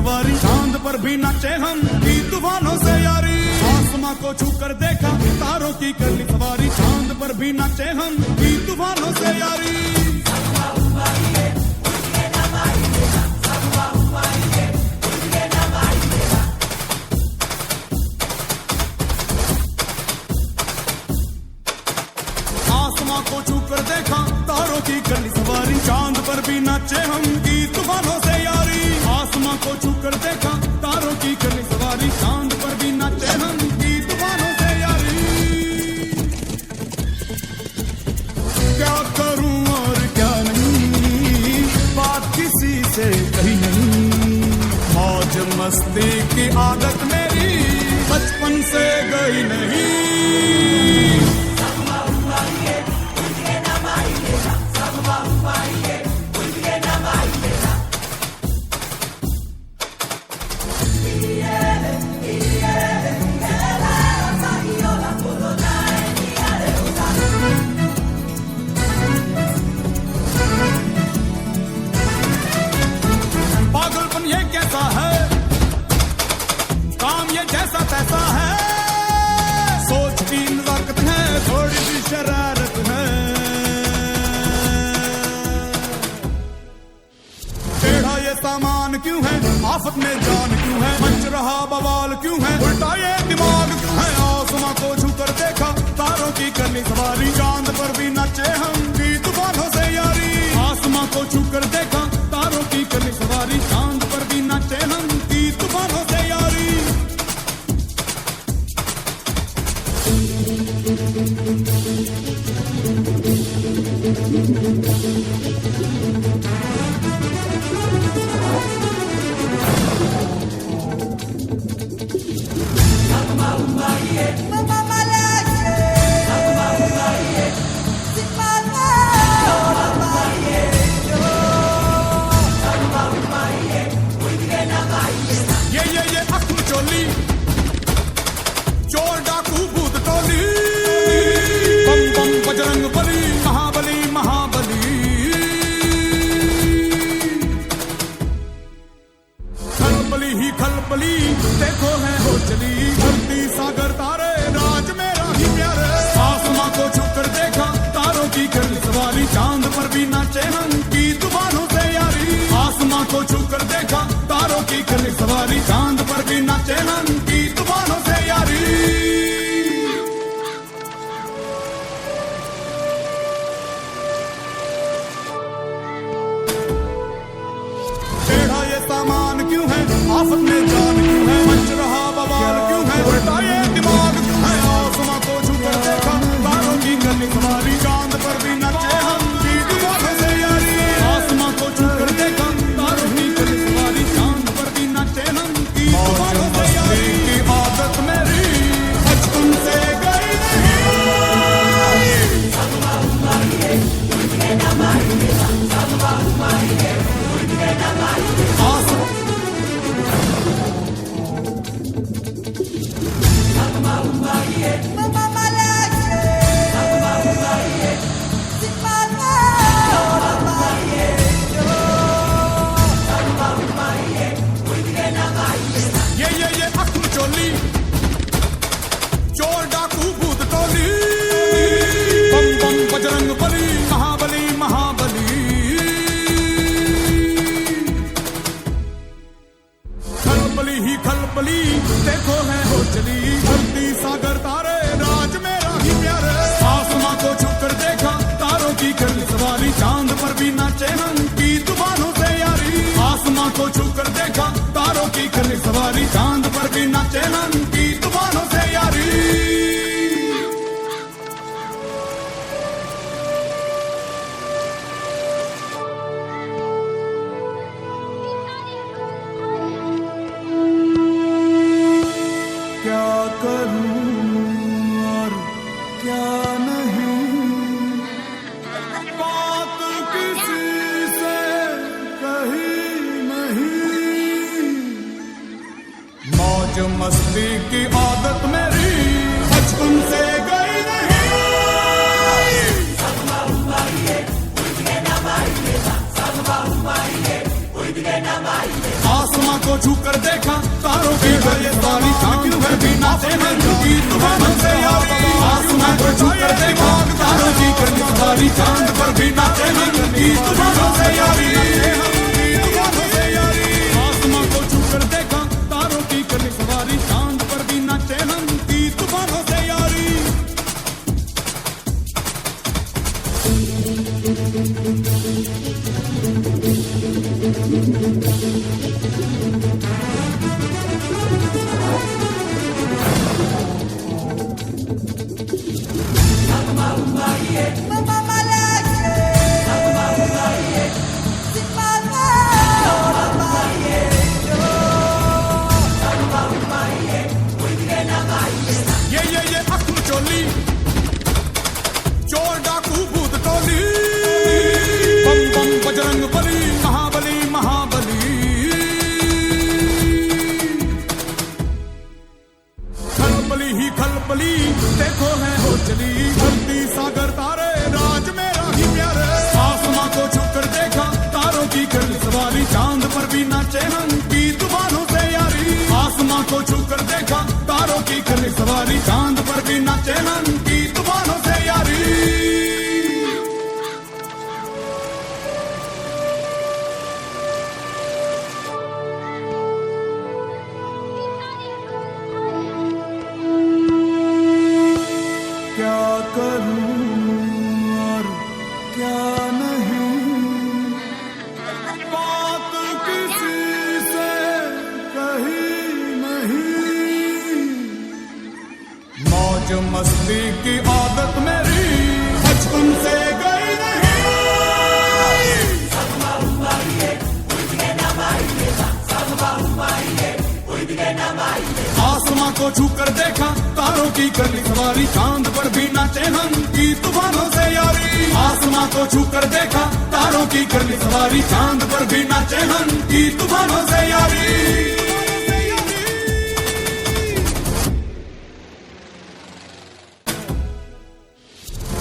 सवारी, चांद पर भी नाचे हम की तूफानों से यारी। आसमां को छू कर देखा तारों की कर ली सवारी, चांद पर भी नाचे हम की तूफानों से यारी। आसमां को छू कर देखा तारों की कर ली सवारी, चांद पर भी नाचे हम की तूफानों से यारी। आसमां को छू कर देखा तारों की कर ली सवारी, चांद पर भी नाचे हम की तूफानों से यारी। क्या करूं और क्या नहीं, बात किसी से कही नहीं। मौज मस्ती की आदत मेरी बचपन से गई नहीं। पागलपन ये कैसा है, काम ये जैसा तैसा है, सोच की नजाकत है, थोड़ी सी शरारत है। टेढ़ा ये सामान क्यों है, आफत में जान क्यों है, मच रहा बवाल क्यों है, उल्टा ये दिमाग क्यों है। आसमां को छू कर देखा तारों की करनी सवारी, चांद पर भी नाचे हम की तूफानों से यारी। आसमां को छू कर देखा तारों की करनी सवारी, चांद पर भी नाचे हम की तूफानों से यारी। ये अख्म चोली, चोर डाकू भूत टोली, बम बम बजरंग बली, महाबली महाबली। खलबली ही खलबली देखो है हो चली, धरती सागर तारे राज मेरा ही प्यारे। आसमां को छू कर देखा तारों की कर ली सवारी, चांद पर भी नाचे हम की तूफानों से यारी। आसमां को छू कर देखा तारों की कर ली सवारी, चांद पर भी नाचे हम की तूफानों से यारी। टेढ़ा ये सामान क्यों है, आफत में जान क्यों है, मच रहा बवाल क्यों है, उल्टा ये दिमाग क्यों है। आसमां को छू कर देखा तारों की कर ली सवारी, चांद पर भी नाचे हम की तूफानों से यारी। आसमां को छू कर देखा तारों की कर ली सवारी, चांद पर भी नाचे हम की तूफानों से यारी। की आदत मेरी बचपन से गई ये अख्म चोली, चोर डाकू भूत टोली, बम बम बजरंग बली, महाबली महाबली। खलबली ही खलबली देखो है हो चली, धरती सागर तारे राज मेरा ही प्यारे। आसमां को छू कर देखा तारों की कर ली सवारी, चांद पर भी नाचे हम की तूफानों से यारी। आसमां को छू कर देखा तारों की कर ली सवारी, चांद पर भी नाचे हम की तूफानों से यारी। क्या करूं और क्या नहीं, बात किसी से कही नहीं। मौज मस्ती की आदत मेरी बचपन से गई नहीं। आसमां आसमां को छू कर देखा तारों की ये सारी चांद पर भी नाचे हैं की तूफानों से यारी आसमां को छू कर देखा तारों की करनी सारी चांद पर भी नाचे हैं की तूफानों से यारी तूफानों से यारी आसमां को छू कर देखा तारों की करनी सवारी चांद पर भी नाचे हम की तूफानों से यारी ये अखुल चोली चोर डाकू भूत टोली बम बम बजरंग बली महाबली महाबली खलबली ही खलबली देखो है हो चली धरती सागर तारे राज मेरा ही प्यारे आसमां को छूकर देखा तारों की करनी सवारी चांद पर भी नाचे हम की तूफानों से यारी आसमां को छूकर देखा तारों की करनी सवारी चांद पर भी नाचे हम की तूफानों से यारी क्या करूं और क्या नहीं बात किसी से कही नहीं मौज मस्ती की आदत मेरी बचपन से गई नहीं आसमां को छू कर देखा तारों की करनी सवारी चांद पर भी नाचे हम की तूफानों से यारी आसमां को छू कर देखा तारों की करनी सवारी चांद पर भी नाचे हम की तूफानों से यारी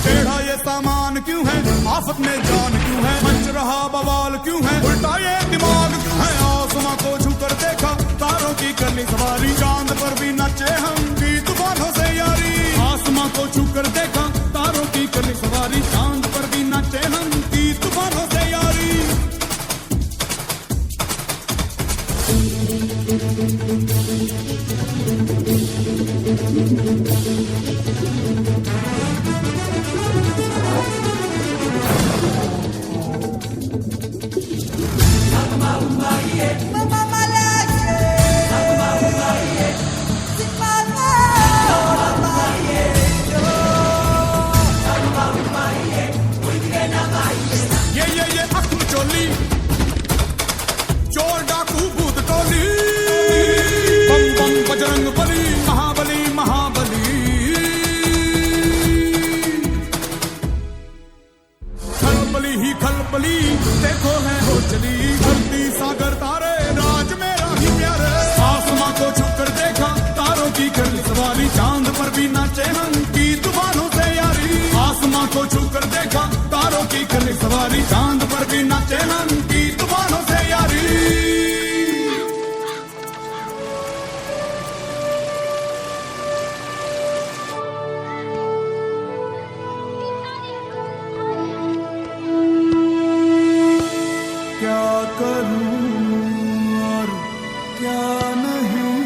टेढ़ा ये सामान क्यों है आफत में जान क्यों है मच रहा बवाल क्यों है उल्टा ये दिमाग क्यों है आसमां को छू कर देखा तारों की करनी सवारी चांद पर भी नाचे हम की तूफानों से यारी आसमां को छू कर देखा तारों की करनी सवारी चांद पर भी नाचे हम की तूफानों से यारी ये अखुल चोली चोर डाकू भूत टोली बम बम बजरंग बली महाबली महाबली खलबली ही खलबली देखो है हो चली धरती सागर तारे राज मेरा ही प्यारे आसमां को छू कर देखा तारों की करनी सवारी चांद पर भी नाचे हम की तूफानों से यारी आसमां को छू कर देखा तारों की करनी सवारी चांद पर भी नाचे हम की तूफानों से यारी क्या करूं और क्या नहीं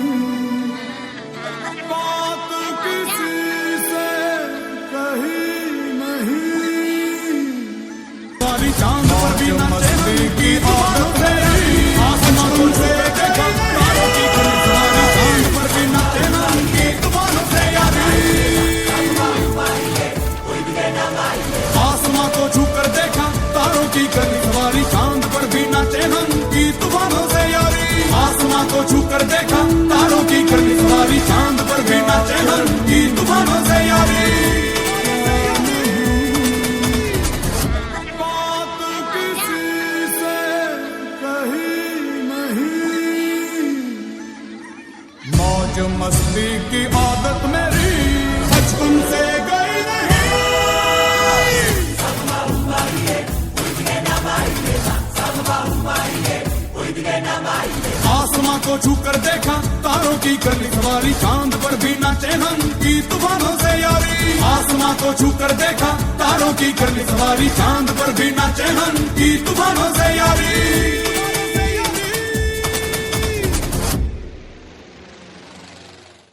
बात किसी से कही नहीं सारी चांद पर भी नाचे की आदत है आसमां को छू कर देखा तारों की करनी सवारी चांद पर भी नाचे हम की तूफानों से यारी आसमां को छू कर देखा तारों की करनी सवारी चांद पर भी नाचे हम की तूफानों से यारी आसमां को छू कर देखा तारों की करनी सवारी चांद पर भी नाचे हम की तूफानों से यारी बात किसी से कही नहीं मौज मस्ती की आदत मेरी बचपन से गई नहीं आसमां आसमां को छू कर देखा तारों की कर ली सवारी चांद पर भी नाचे हम की तूफानों से यारी आसमां को छू कर देखा तारों की कर ली सवारी चांद पर भी नाचे हम की तूफानों से यारी